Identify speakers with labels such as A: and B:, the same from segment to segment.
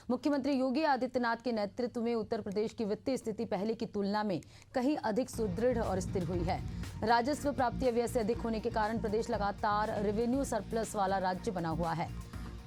A: मुख्यमंत्री योगी आदित्यनाथ के नेतृत्व में उत्तर प्रदेश की वित्तीय स्थिति पहले की तुलना में कहीं अधिक सुदृढ़ और स्थिर हुई है। राजस्व प्राप्ति व्यय से अधिक होने के कारण प्रदेश लगातार रेवेन्यू सरप्लस वाला राज्य बना हुआ है।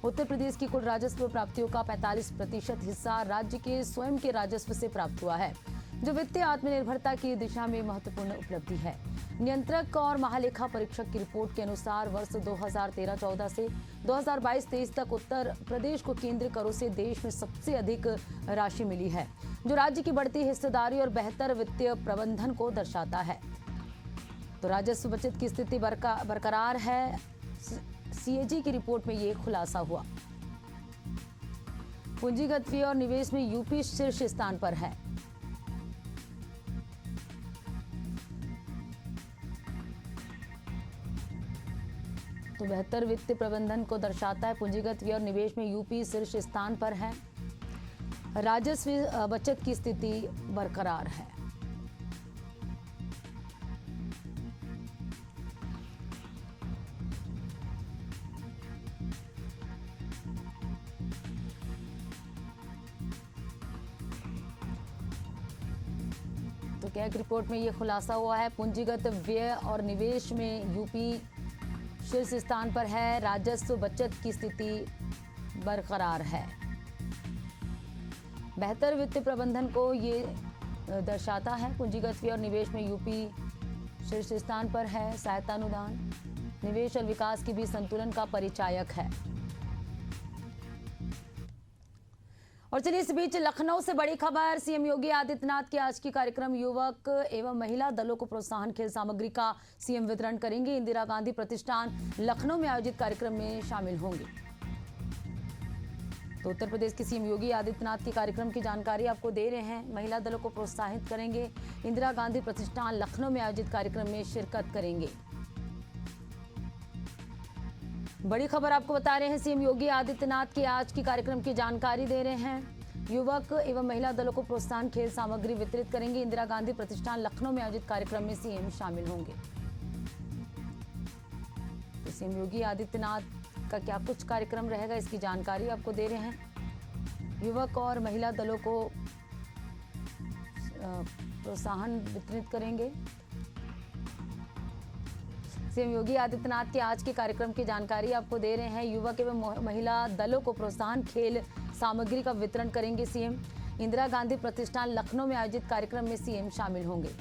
A: उत्तर प्रदेश की कुल राजस्व प्राप्तियों का 45% हिस्सा राज्य के स्वयं के राजस्व से प्राप्त हुआ है, जो वित्तीय आत्मनिर्भरता की दिशा में महत्वपूर्ण उपलब्धि है। नियंत्रक और महालेखा परीक्षक की रिपोर्ट के अनुसार वर्ष 2013-14 से 2022-23 तक उत्तर प्रदेश को केंद्रीय करों से देश में सबसे अधिक राशि मिली है, जो राज्य की बढ़ती हिस्सेदारी और बेहतर वित्तीय प्रबंधन को दर्शाता है। तो राजस्व बचत की स्थिति बरकरार है। सीएजी की रिपोर्ट में ये खुलासा हुआ। पूंजीगत व्यय और निवेश में यूपी शीर्ष स्थान पर है। तो बेहतर वित्तीय प्रबंधन को दर्शाता है। पूंजीगत व्यय और निवेश में यूपी शीर्ष स्थान पर है। राजस्व बचत की स्थिति बरकरार है। तो कैग रिपोर्ट में यह खुलासा हुआ है। पूंजीगत व्यय और निवेश में यूपी शीर्ष स्थान पर है। राजस्व बचत की स्थिति बरकरार है। बेहतर वित्तीय प्रबंधन को ये दर्शाता है। पूंजीगत व्यय और निवेश में यूपी शीर्ष स्थान पर है। सहायता अनुदान, निवेश और विकास की भी संतुलन का परिचायक है। और चलिए इस बीच लखनऊ से बड़ी खबर। सीएम योगी आदित्यनाथ के आज की कार्यक्रम युवक एवं महिला दलों को प्रोत्साहन खेल सामग्री का सीएम वितरण करेंगे। इंदिरा गांधी प्रतिष्ठान लखनऊ में आयोजित कार्यक्रम में शामिल होंगे। तो उत्तर प्रदेश के सीएम योगी आदित्यनाथ के कार्यक्रम की जानकारी आपको दे रहे हैं। महिला दलों को प्रोत्साहित करेंगे। इंदिरा गांधी प्रतिष्ठान लखनऊ में आयोजित कार्यक्रम में शिरकत करेंगे। बड़ी खबर आपको बता रहे हैं। सीएम योगी आदित्यनाथ के आज की कार्यक्रम की जानकारी दे रहे हैं। युवक एवं महिला दलों को प्रोत्साहन खेल सामग्री वितरित करेंगे। इंदिरा गांधी प्रतिष्ठान लखनऊ में आयोजित कार्यक्रम में सीएम शामिल होंगे। तो सीएम योगी आदित्यनाथ का क्या कुछ कार्यक्रम रहेगा, इसकी जानकारी आपको दे रहे हैं। युवक और महिला दलों को प्रोत्साहन वितरित करेंगे। सीएम योगी आदित्यनाथ के आज के कार्यक्रम की जानकारी आपको दे रहे हैं। युवक एवं महिला दलों को प्रोत्साहन खेल सामग्री का वितरण करेंगे सीएम। इंदिरा गांधी प्रतिष्ठान लखनऊ में आयोजित कार्यक्रम में सीएम शामिल होंगे।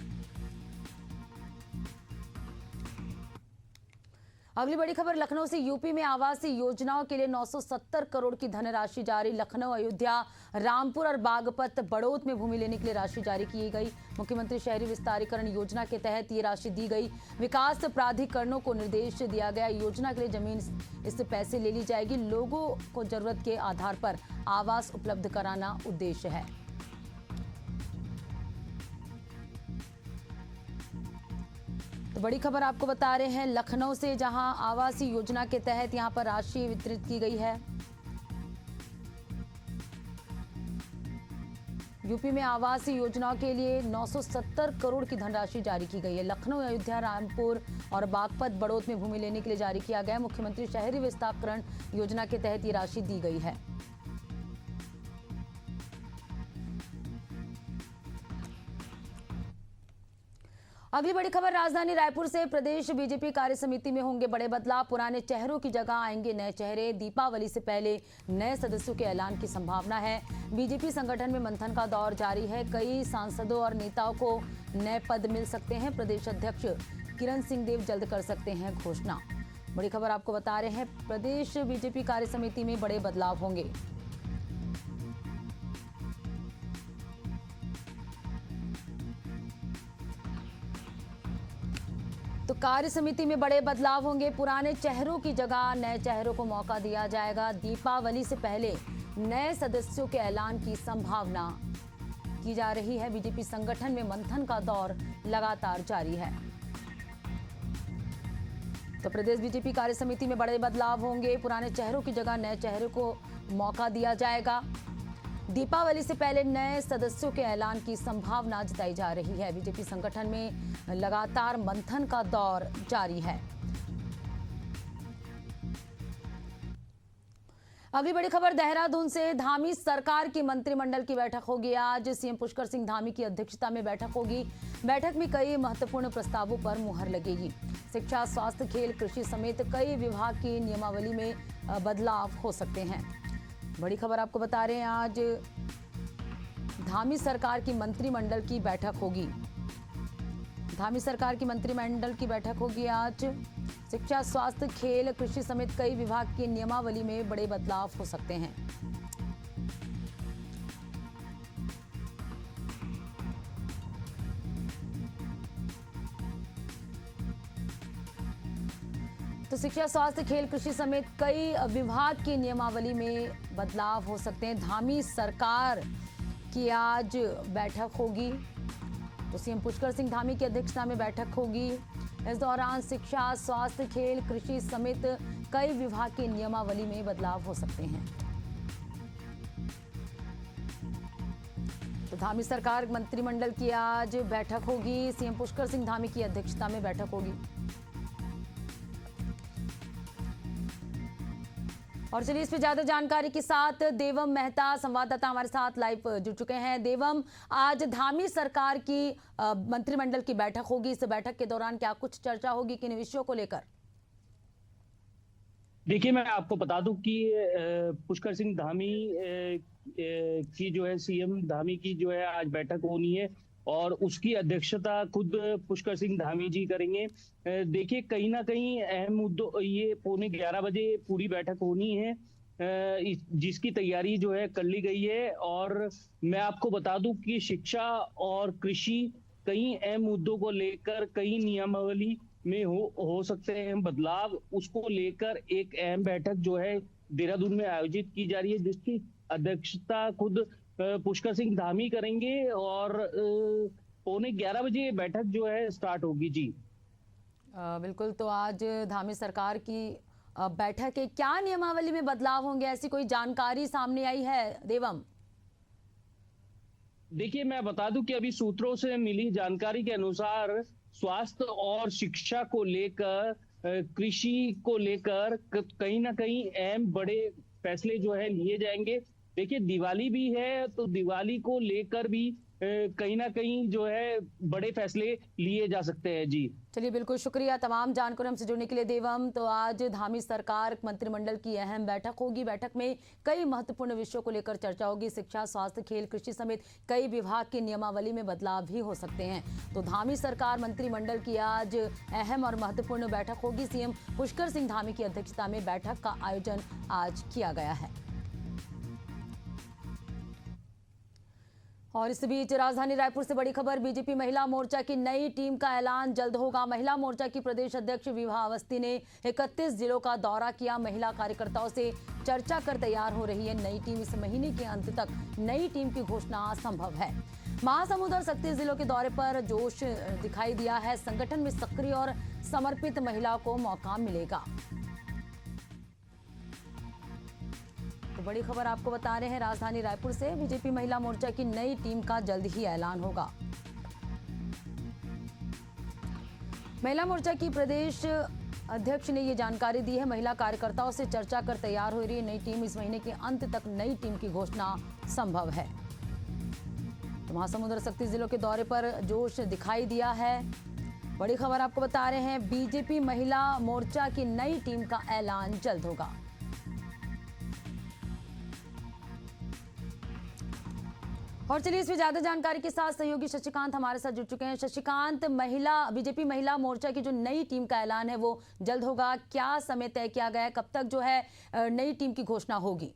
A: अगली बड़ी खबर लखनऊ से। यूपी में आवासीय योजनाओं के लिए 970 करोड़ की धनराशि जारी। लखनऊ, अयोध्या, रामपुर और बागपत बड़ौत में भूमि लेने के लिए राशि जारी की गई। मुख्यमंत्री शहरी विस्तारीकरण योजना के तहत ये राशि दी गई। विकास प्राधिकरणों को निर्देश दिया गया, योजना के लिए जमीन इससे पैसे ले ली जाएगी। लोगों को जरूरत के आधार पर आवास उपलब्ध कराना उद्देश्य है। तो बड़ी खबर आपको बता रहे हैं लखनऊ से, जहां आवासीय योजना के तहत यहां पर राशि वितरित की गई है। यूपी में आवासीय योजनाओं के लिए 970 करोड़ की धनराशि जारी की गई है। लखनऊ, अयोध्या, रामपुर और बागपत बड़ौत में भूमि लेने के लिए जारी किया गया। मुख्यमंत्री शहरी विस्तारीकरण योजना के तहत ये राशि दी गई है। अगली बड़ी खबर राजधानी रायपुर से। प्रदेश बीजेपी कार्य समिति में होंगे बड़े बदलाव। पुराने चेहरों की जगह आएंगे नए चेहरे। दीपावली से पहले नए सदस्यों के ऐलान की संभावना है। बीजेपी संगठन में मंथन का दौर जारी है। कई सांसदों और नेताओं को नए पद मिल सकते हैं। प्रदेश अध्यक्ष किरण सिंहदेव जल्द कर सकते हैं घोषणा। बड़ी खबर आपको बता रहे हैं, प्रदेश बीजेपी कार्य समिति में बड़े बदलाव होंगे। तो कार्य समिति में बड़े बदलाव होंगे। पुराने चेहरों की जगह नए चेहरों को मौका दिया जाएगा। दीपावली से पहले नए सदस्यों के ऐलान की संभावना की जा रही है। बीजेपी संगठन में मंथन का दौर लगातार जारी है। तो प्रदेश बीजेपी कार्य समिति में बड़े बदलाव होंगे। पुराने चेहरों की जगह नए चेहरों को मौका दिया जाएगा। दीपावली से पहले नए सदस्यों के ऐलान की संभावना जताई जा रही है। बीजेपी संगठन में लगातार मंथन का दौर जारी है। अगली बड़ी खबर देहरादून से। धामी सरकार की मंत्रिमंडल की बैठक होगी आज। सीएम पुष्कर सिंह धामी की अध्यक्षता में बैठक होगी। बैठक में कई महत्वपूर्ण प्रस्तावों पर मुहर लगेगी। शिक्षा, स्वास्थ्य, खेल, कृषि समेत कई विभाग की नियमावली में बदलाव हो सकते हैं। बड़ी खबर आपको बता रहे हैं, आज धामी सरकार की मंत्रिमंडल की बैठक होगी। धामी सरकार की मंत्रिमंडल की बैठक होगी आज। शिक्षा, स्वास्थ्य, खेल, कृषि समेत कई विभाग की नियमावली में बड़े बदलाव हो सकते हैं। तो शिक्षा, स्वास्थ्य, खेल, कृषि समेत कई विभाग की नियमावली में बदलाव हो सकते हैं। धामी सरकार की आज बैठक होगी। तो सीएम पुष्कर सिंह धामी की अध्यक्षता में बैठक होगी। इस दौरान शिक्षा, स्वास्थ्य, खेल, कृषि समेत कई विभाग की नियमावली में बदलाव हो सकते हैं। तो धामी सरकार मंत्रिमंडल की आज बैठक होगी। सीएम पुष्कर सिंह धामी की अध्यक्षता में बैठक होगी। और चलिए इस पे ज्यादा जानकारी के साथ देवम मेहता संवाददाता हमारे साथ लाइव जुड़ चुके हैं। देवम, आज धामी सरकार की मंत्रिमंडल की बैठक होगी। इस बैठक के दौरान क्या कुछ चर्चा होगी, किन विषयों को लेकर?
B: देखिए, मैं आपको बता दूं कि पुष्कर सिंह धामी की जो है, सीएम धामी की जो है आज बैठक होनी है और उसकी अध्यक्षता खुद पुष्कर सिंह धामी जी करेंगे। देखिए, कहीं ना कहीं अहम मुद्दों, ये 11:15 बजे पूरी बैठक होनी है, जिसकी तैयारी जो है कर ली गई है। और मैं आपको बता दूं कि शिक्षा और कृषि कई अहम मुद्दों को लेकर कई नियमावली में हो सकते हैं बदलाव, उसको लेकर एक अहम बैठक जो है देहरादून में आयोजित की जा रही है, जिसकी अध्यक्षता खुद पुष्कर सिंह धामी करेंगे और 11:15 बजे बैठक जो है स्टार्ट होगी। जी
A: बिल्कुल। तो आज धामी सरकार की बैठक है, क्या नियमावली में बदलाव होंगे, ऐसी कोई जानकारी सामने आई है देवम?
B: देखिए, मैं बता दूं कि अभी सूत्रों से मिली जानकारी के अनुसार स्वास्थ्य और शिक्षा को लेकर, कृषि को लेकर कहीं ना कहीं अहम बड़े फैसले जो है लिए जाएंगे। देखिए, दिवाली भी है, तो दिवाली को लेकर भी कहीं ना कहीं जो है बड़े फैसले लिए जा सकते हैं। जी
A: चलिए, बिल्कुल शुक्रिया तमाम जानकारी हमसे जुड़ने के लिए देवम। तो आज धामी सरकार मंत्रिमंडल की अहम बैठक होगी। बैठक में कई महत्वपूर्ण विषयों को लेकर चर्चा होगी। शिक्षा, स्वास्थ्य, खेल, कृषि समेत कई विभाग की नियमावली में बदलाव भी हो सकते हैं। तो धामी सरकार मंत्रिमंडल की आज अहम और महत्वपूर्ण बैठक होगी। सीएम पुष्कर सिंह धामी की अध्यक्षता में बैठक का आयोजन आज किया गया है। और इस बीच राजधानी रायपुर से बड़ी खबर, बीजेपी महिला मोर्चा की नई टीम का ऐलान जल्द होगा। महिला मोर्चा की प्रदेश अध्यक्ष विभा अवस्थी ने 31 जिलों का दौरा किया। महिला कार्यकर्ताओं से चर्चा कर तैयार हो रही है नई टीम। इस महीने के अंत तक नई टीम की घोषणा संभव है। महासमुंद और 37 जिलों के दौरे पर जोश दिखाई दिया है। संगठन में सक्रिय और समर्पित महिला को मौका मिलेगा। तो बड़ी खबर आपको बता रहे हैं राजधानी रायपुर से, बीजेपी महिला मोर्चा की नई टीम का जल्द ही ऐलान होगा। महिला मोर्चा की प्रदेश अध्यक्ष ने ये जानकारी दी है। महिला कार्यकर्ताओं से चर्चा कर तैयार हो रही है नई टीम। इस महीने के अंत तक नई टीम की घोषणा संभव है। तो महासमुंद और 37 जिलों के दौरे पर जोश दिखाई दिया है। बड़ी खबर आपको बता रहे हैं, बीजेपी महिला मोर्चा की नई टीम का ऐलान जल्द होगा। और चलिए इसमें ज्यादा जानकारी के साथ सहयोगी शशिकांत हमारे साथ जुड़ चुके हैं। शशिकांत, बीजेपी महिला मोर्चा की जो नई टीम का ऐलान है वो जल्द होगा, क्या समय तय किया गया है, कब तक जो है नई टीम की घोषणा होगी?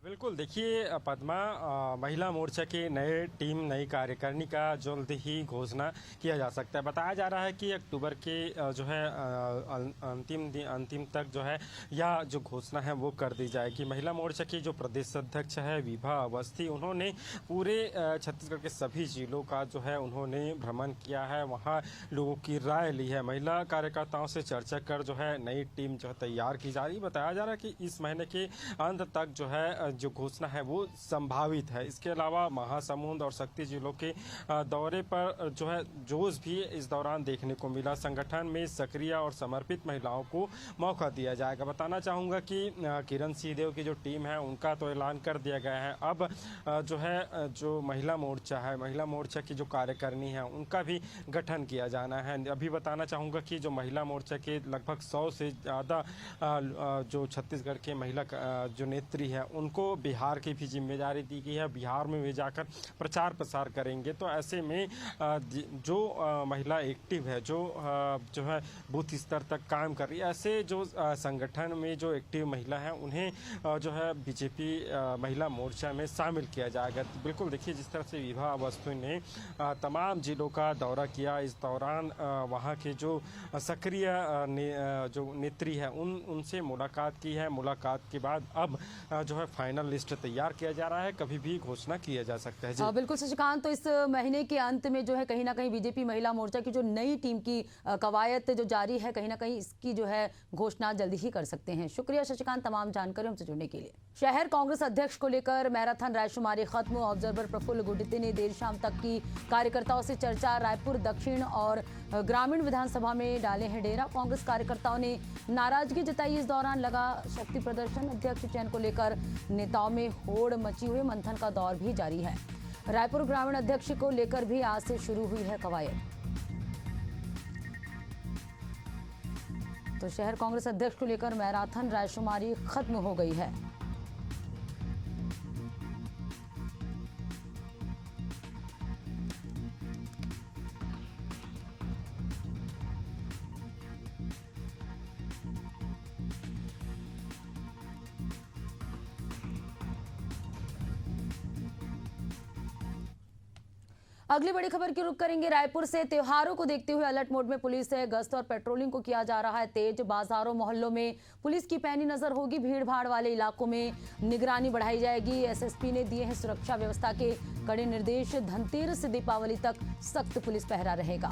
C: बिल्कुल, देखिए पद्मा, महिला मोर्चा की नई टीम, नई कार्यकारिणी का जल्द ही घोषणा किया जा सकता है। बताया जा रहा है कि अक्टूबर के जो है अंतिम तक जो है यह जो घोषणा है वो कर दी जाएगी। महिला मोर्चा की जो प्रदेश अध्यक्ष है विभा अवस्थी, उन्होंने पूरे छत्तीसगढ़ के सभी जिलों का जो है उन्होंने भ्रमण किया है, वहाँ लोगों की राय ली है। महिला कार्यकर्ताओं से चर्चा कर जो है नई टीम जो है तैयार की जा रही है। बताया जा रहा है कि इस महीने के अंत तक जो है जो घोषणा है वो संभावित है। इसके अलावा महासमुंद और शक्ति जिलों के दौरे पर जो है जोश भी इस दौरान देखने को मिला। संगठन में सक्रिय और समर्पित महिलाओं को मौका दिया जाएगा। बताना चाहूँगा कि किरण सिंहदेव की जो टीम है उनका तो ऐलान कर दिया गया है। अब जो है जो महिला मोर्चा है, महिला मोर्चा की जो कार्यकारिणी है उनका भी गठन किया जाना है। अभी बताना चाहूँगा कि जो महिला मोर्चा के लगभग 100 से ज़्यादा जो छत्तीसगढ़ के महिला जो नेत्री है उनको बिहार की भी जिम्मेदारी दी गई है। बिहार में वे जाकर प्रचार प्रसार करेंगे। तो ऐसे में जो महिला एक्टिव है, जो है बूथ स्तर तक काम कर रही है, ऐसे जो संगठन में जो एक्टिव महिला है उन्हें जो है बीजेपी महिला मोर्चा में शामिल किया जाएगा। तो बिल्कुल देखिए जिस तरह से विभा अवस्थी ने तमाम जिलों का दौरा किया, इस दौरान वहाँ के जो सक्रिय जो नेत्री है उनसे मुलाकात की है। मुलाकात के बाद अब जो है फाइनल लिस्ट तैयार किया जा रहा है, कभी भी घोषणा किया जा सकता है। जी
A: बिल्कुल शशिकांत, तो इस महीने के अंत में जो है कहीं ना कहीं बीजेपी महिला मोर्चा की जो नई टीम की कवायद जो जारी है, कहीं ना कहीं इसकी जो है घोषणा जल्दी ही कर सकते हैं। शुक्रिया शशिकांत तमाम जानकारी हमसे जुड़ने के लिए। शहर कांग्रेस अध्यक्ष को लेकर मैराथन रायशुमारी खत्म। ऑब्जर्वर प्रफुल्ल गुडिते ने देर शाम तक की कार्यकर्ताओं से चर्चा। रायपुर दक्षिण और ग्रामीण विधानसभा में डाले हैं डेरा। कांग्रेस कार्यकर्ताओं ने नाराजगी जताई। इस दौरान लगा शक्ति प्रदर्शन। अध्यक्ष चयन को लेकर नेताओं में होड़ मची हुई, मंथन का दौर भी जारी है। रायपुर ग्रामीण अध्यक्ष को लेकर भी आज से शुरू हुई है कवायद। तो शहर कांग्रेस अध्यक्ष को लेकर मैराथन रायशुमारी खत्म हो गई है। अगली बड़ी खबर की रुख करेंगे रायपुर से। त्योहारों को देखते हुए अलर्ट मोड में पुलिस है। गश्त और पेट्रोलिंग को किया जा रहा है तेज। बाजारों मोहल्लों में पुलिस की पैनी नजर होगी। भीड़ भाड़ वाले इलाकों में निगरानी बढ़ाई जाएगी। एसएसपी ने दिए हैं सुरक्षा व्यवस्था के कड़े निर्देश। धनतेरस से दीपावली तक सख्त पुलिस पहरा रहेगा।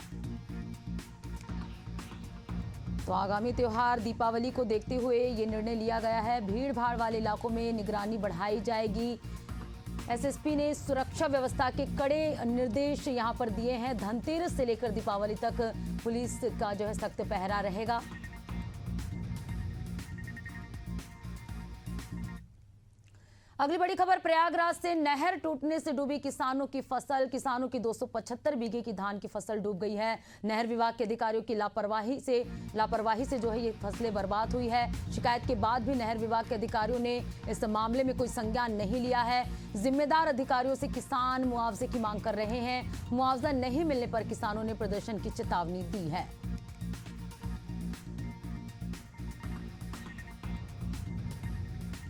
A: तो आगामी त्योहार दीपावली को देखते हुए ये निर्णय लिया गया है। भीड़ भाड़ वाले इलाकों में निगरानी बढ़ाई जाएगी। एसएसपी ने सुरक्षा व्यवस्था के कड़े निर्देश यहां पर दिए हैं। धनतेरस से लेकर दीपावली तक पुलिस का जो है सख्त पहरा रहेगा। अगली बड़ी खबर प्रयागराज से। नहर टूटने से डूबी किसानों की फसल। किसानों की 275 बीघे की धान की फसल डूब गई है। नहर विभाग के अधिकारियों की लापरवाही से जो है ये फसलें बर्बाद हुई है। शिकायत के बाद भी नहर विभाग के अधिकारियों ने इस मामले में कोई संज्ञान नहीं लिया है। जिम्मेदार अधिकारियों से किसान मुआवजे की मांग कर रहे हैं। मुआवजा नहीं मिलने पर किसानों ने प्रदर्शन की चेतावनी दी है।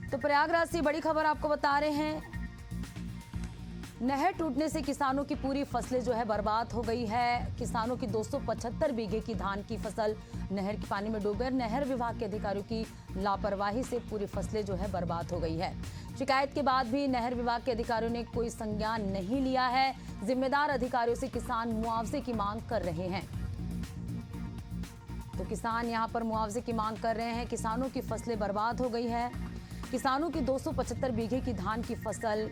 A: तो प्रयागराज से बड़ी खबर आपको बता रहे हैं। नहर टूटने से किसानों की पूरी फसलें जो है बर्बाद हो गई है। किसानों की 275 बीघे की धान की फसल नहर के पानी में डूब गई। नहर विभाग के अधिकारियों की लापरवाही से पूरी फसलें जो है बर्बाद हो गई है। शिकायत के बाद भी नहर विभाग के अधिकारियों ने कोई संज्ञान नहीं लिया है। जिम्मेदार अधिकारियों से किसान मुआवजे की मांग कर रहे हैं। तो किसान यहाँ पर मुआवजे की मांग कर रहे हैं। किसानों की फसलें बर्बाद हो गई है। किसानों की 275 बीघे की धान की फसल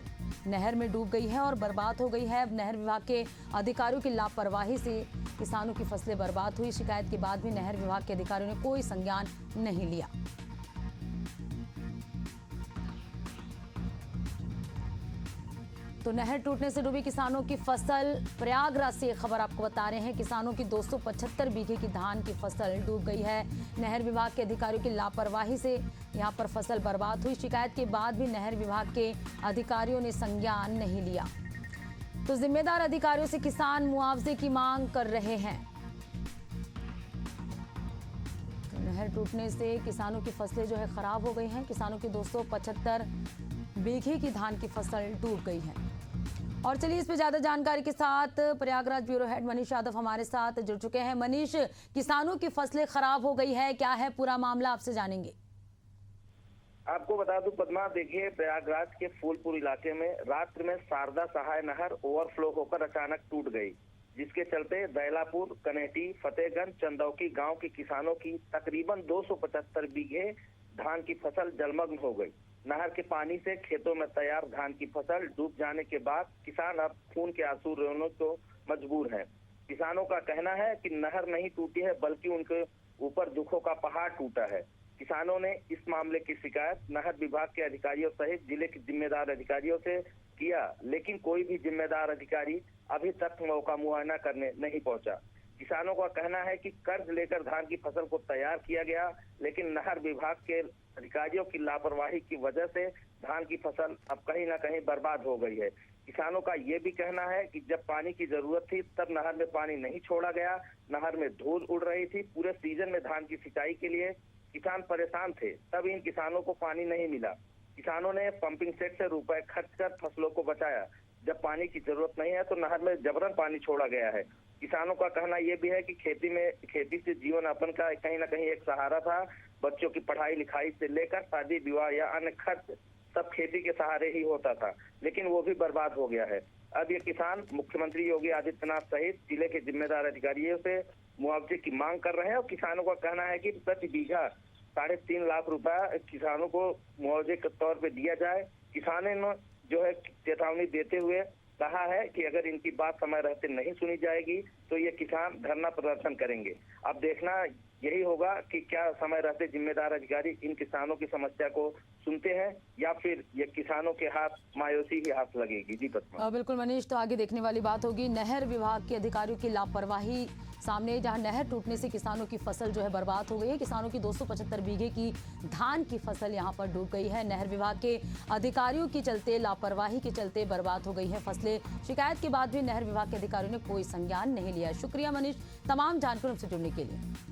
A: नहर में डूब गई है और बर्बाद हो गई है। अब नहर विभाग के अधिकारियों की लापरवाही से किसानों की फसलें बर्बाद हुई। शिकायत के बाद भी नहर विभाग के अधिकारियों ने कोई संज्ञान नहीं लिया। तो नहर टूटने से डूबी किसानों की फसल। प्रयागराज से ये खबर आपको बता रहे हैं। किसानों की 275 बीघे की धान की फसल डूब गई है। नहर विभाग के अधिकारियों की लापरवाही से यहां पर फसल बर्बाद हुई। शिकायत के बाद भी नहर विभाग के अधिकारियों ने संज्ञान नहीं लिया। तो जिम्मेदार अधिकारियों से किसान मुआवजे की मांग कर रहे हैं। तो नहर टूटने से किसानों की फसलें जो है खराब हो गई हैं। किसानों की 275 बीघे की धान की फसल डूब गई है। और चलिए इस पे ज्यादा जानकारी के साथ प्रयागराज ब्यूरो हेड मनीष यादव हमारे साथ जुड़ चुके हैं। मनीष, किसानों की फसलें खराब हो गई है, क्या है पूरा मामला, आपसे जानेंगे।
D: आपको बता दूं पद्मा, देखिए प्रयागराज के फूलपुर इलाके में रात्रि में शारदा सहाय नहर ओवरफ्लो होकर अचानक टूट गई, जिसके चलते दैलापुर, कनेटी, फतेहगंज, चंदौकी गांव के किसानों की तकरीबन 275 बीघे धान की फसल जलमग्न हो गई। नहर के पानी से खेतों में तैयार धान की फसल डूब जाने के बाद किसान अब खून के आंसू रोने को मजबूर हैं। किसानों का कहना है कि नहर नहीं टूटी है बल्कि उनके ऊपर दुखों का पहाड़ टूटा है। किसानों ने इस मामले की शिकायत नहर विभाग के अधिकारियों सहित जिले के जिम्मेदार अधिकारियों से किया, लेकिन कोई भी जिम्मेदार अधिकारी अभी तक मौका मुआयना करने नहीं पहुंचा। किसानों का कहना है कि कर्ज लेकर धान की फसल को तैयार किया गया, लेकिन नहर विभाग के अधिकारियों की लापरवाही की वजह से धान की फसल अब कहीं ना कहीं बर्बाद हो गई है। किसानों का ये भी कहना है कि जब पानी की जरूरत थी तब नहर में पानी नहीं छोड़ा गया, नहर में धूल उड़ रही थी। पूरे सीजन में धान की सिंचाई के लिए किसान परेशान थे, तब इन किसानों को पानी नहीं मिला। किसानों ने पंपिंग सेट से रुपए खर्च कर फसलों को बचाया। जब पानी की जरूरत नहीं है तो नहर में जबरन पानी छोड़ा गया है। किसानों का कहना यह भी है कि खेती से जीवन यापन का कहीं ना कहीं एक सहारा था। बच्चों की पढ़ाई लिखाई से लेकर शादी विवाह या अन्य खर्च सब खेती के सहारे ही होता था, लेकिन वो भी बर्बाद हो गया है। अब ये किसान मुख्यमंत्री योगी आदित्यनाथ सहित जिले के जिम्मेदार अधिकारियों से मुआवजे की मांग कर रहे हैं और किसानों का कहना है कि प्रति बीघा 3.5 लाख रुपया किसानों को मुआवजे के तौर पे दिया जाए। किसानों ने जो है चेतावनी देते हुए कहा है कि अगर इनकी बात समय रहते नहीं सुनी जाएगी तो ये किसान धरना प्रदर्शन करेंगे। अब देखना यही होगा कि क्या समय रहते जिम्मेदार अधिकारी इन किसानों की समस्या को सुनते हैं या फिर ये किसानों के हाथ मायूसी ही हाथ लगेगी। जी पद्मा।
A: बिल्कुल मनीष, तो आगे देखने वाली बात होगी। नहर विभाग के अधिकारियों की लापरवाही सामने, जहां नहर टूटने से किसानों की फसल जो है बर्बाद हो गई है। किसानों की 275 बीघे की धान की फसल यहां पर डूब गई है। नहर विभाग के अधिकारियों के चलते, लापरवाही के चलते बर्बाद हो गई है फसलें। शिकायत के बाद भी नहर विभाग के अधिकारियों ने कोई संज्ञान नहीं लिया। शुक्रिया मनीष, तमाम जानकारियों से जुड़ने के लिए।